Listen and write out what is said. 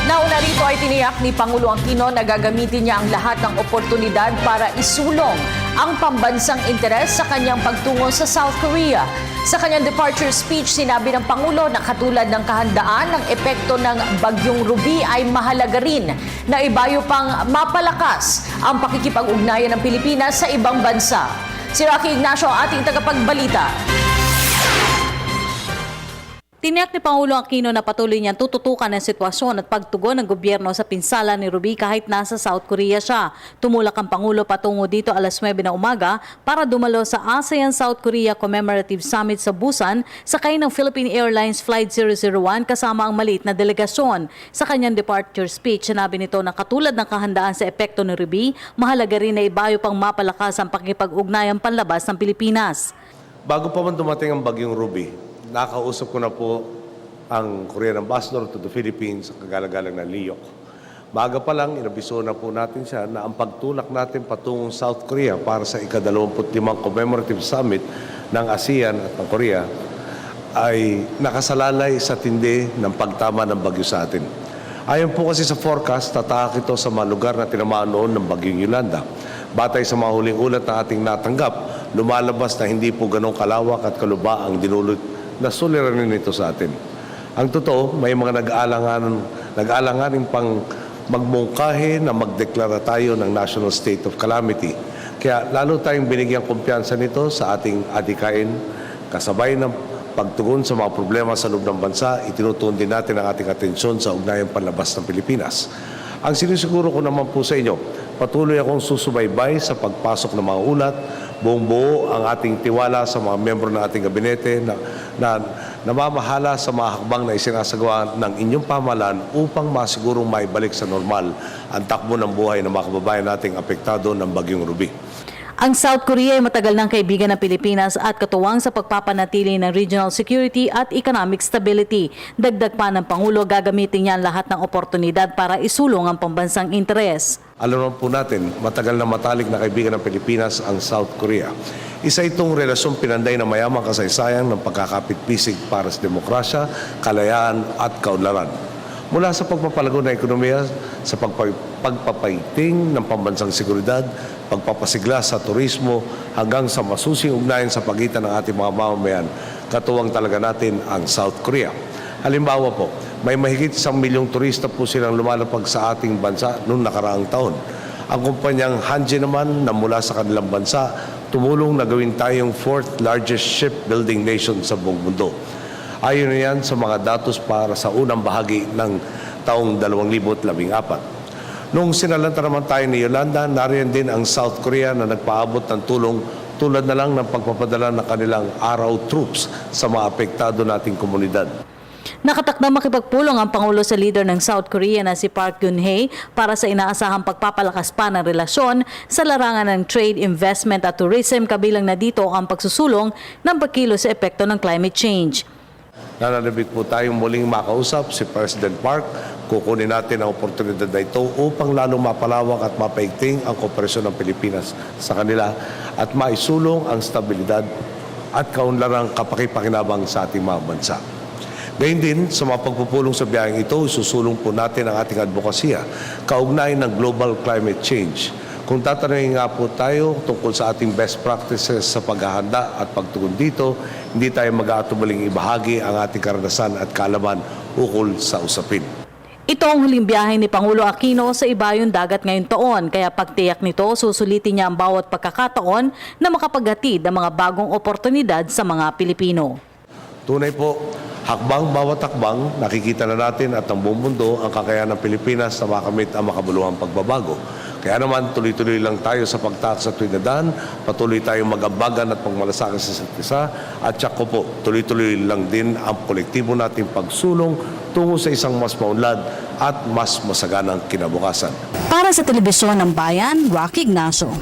Nauna rito ay tiniyak ni Pangulo Aquino na gagamitin niya ang lahat ng oportunidad para isulong ang pambansang interes sa kanyang pagtungo sa South Korea. Sa kanyang departure speech, sinabi ng Pangulo na katulad ng kahandaan ng epekto ng Bagyong Ruby ay mahalaga rin na ibayo pang mapalakas ang pakikipag-ugnayan ng Pilipinas sa ibang bansa. Si Rocky Ignacio, ating tagapagbalita. Tiniyak ni Pangulo Aquino na patuloy niyang tututukan ang sitwasyon at pagtugon ng gobyerno sa pinsala ni Ruby kahit nasa South Korea siya. Tumulak ang Pangulo patungo dito alas 9 ng umaga para dumalo sa ASEAN-South Korea Commemorative Summit sa Busan sakay ng Philippine Airlines Flight 001 kasama ang maliit na delegasyon. Sa kanyang departure speech, sinabi nito na katulad ng kahandaan sa epekto ni Ruby, mahalaga rin na ibayo pang mapalakas ang pakipag-ugnayang panlabas ng Pilipinas. Bago pa man dumating ang Bagyong Ruby, nakausap ko na po ang Korean Ambassador to the Philippines, ang kagala-galang na Liyok. Maaga pa lang, inabiso na po natin siya na ang pagtulak natin patungong South Korea para sa ika-25 Commemorative Summit ng ASEAN at ng Korea ay nakasalalay sa tindi ng pagtama ng bagyo sa atin. Ayon po kasi sa forecast, tataak ito sa mga lugar na tinamaan noon ng Bagyong Yolanda. Batay sa mga huling ulat na ating natanggap, lumalabas na hindi po ganong kalawak at kaluba ang dinulot na suliranin nito sa atin. Ang totoo, may mga nag-aalanganin pang magmungkahi na magdeklara tayo ng National State of Calamity. Kaya lalo tayong binigyang kumpiyansa nito sa ating adikain, kasabay ng pagtugon sa mga problema sa loob ng bansa, itinutuon din natin ang ating atensyon sa ugnayang panlabas ng Pilipinas. Ang sinisiguro ko naman po sa inyo, patuloy akong susubaybay sa pagpasok ng mga ulat, buong buo ang ating tiwala sa mga membro ng ating gabinete na namamahala sa mga hakbang na isinasagawa ng inyong pamahalaan upang masigurong maibalik sa normal ang takbo ng buhay ng mga kababayan nating apektado ng Bagyong Ruby. Ang South Korea ay matagal ng kaibigan ng Pilipinas at katuwang sa pagpapanatili ng regional security at economic stability. Dagdag pa ng Pangulo, gagamitin niya ang lahat ng oportunidad para isulong ang pambansang interes. Alam naman po natin, matagal na matalik na kaibigan ng Pilipinas ang South Korea. Isa itong relasyong pinanday na mayamang kasaysayan ng pagkakapit-bisig para sa demokrasya, kalayaan at kaunlaran. Mula sa pagpapalago ng ekonomiya, sa pagpapaiting ng pambansang seguridad, pagpapasigla sa turismo, hanggang sa masusing ugnayan sa pagitan ng ating mga mamamayan, katuwang talaga natin ang South Korea. Halimbawa po, may mahigit 1 milyong turista po silang lumalapag sa ating bansa noong nakaraang taon. Ang kumpanyang Hanjin naman na mula sa kanilang bansa, tumulong na gawin tayong 4th largest shipbuilding nation sa buong mundo. Ayon na yan sa mga datos para sa unang bahagi ng taong 2014. Noong sinalanta naman tayo ni Yolanda, nariyan din ang South Korea na nagpaabot ng tulong tulad na lang ng pagpapadala ng kanilang araw troops sa mga apektado nating komunidad. Nakatakdang makipagpulong ang Pangulo sa leader ng South Korea na si Park Geun-hye para sa inaasahang pagpapalakas pa ng relasyon sa larangan ng trade, investment at tourism, kabilang na dito ang pagsusulong ng pagkilos sa epekto ng climate change. Nananabik po tayong muling makausap si President Park. Kukunin natin ang oportunidad na ito upang lalong mapalawak at mapaigting ang kooperasyon ng Pilipinas sa kanila at maisulong ang stabilidad at kaunlarang kapakipakinabang sa ating mga bansa. Gayun din, sa mga pagpupulong sa biyaheng ito, isusulong po natin ang ating advokasya kaugnay ng global climate change. Kung tatanungin nga po tayo tungkol sa ating best practices sa paghahanda at pagtugon dito, hindi tayo mag-aatubaling ibahagi ang ating karanasan at kaalaman ukol sa usapin. Ito ang huling biyahe ni Pangulo Aquino sa ibayong dagat ngayong taon, kaya pagtiyak nito, susulitin niya ang bawat pagkakataon na makapaghatid ng mga bagong oportunidad sa mga Pilipino. Tunay po, hakbang bawat hakbang, nakikita na natin at ang buong mundo ang kakayahan ng Pilipinas na makamit ang makabuluhang pagbabago. Kaya naman, tuloy-tuloy lang tayo sa pagtaas sa tuwing na daan, patuloy tayong mag-ambagan at pagmalasakit sa isa't isa, at tsaka po, tuloy-tuloy lang din ang kolektibo nating pagsulong tungo sa isang mas maunlad at mas masaganang kinabukasan. Para sa Telebisyon ng Bayan, Rocky Ignacio.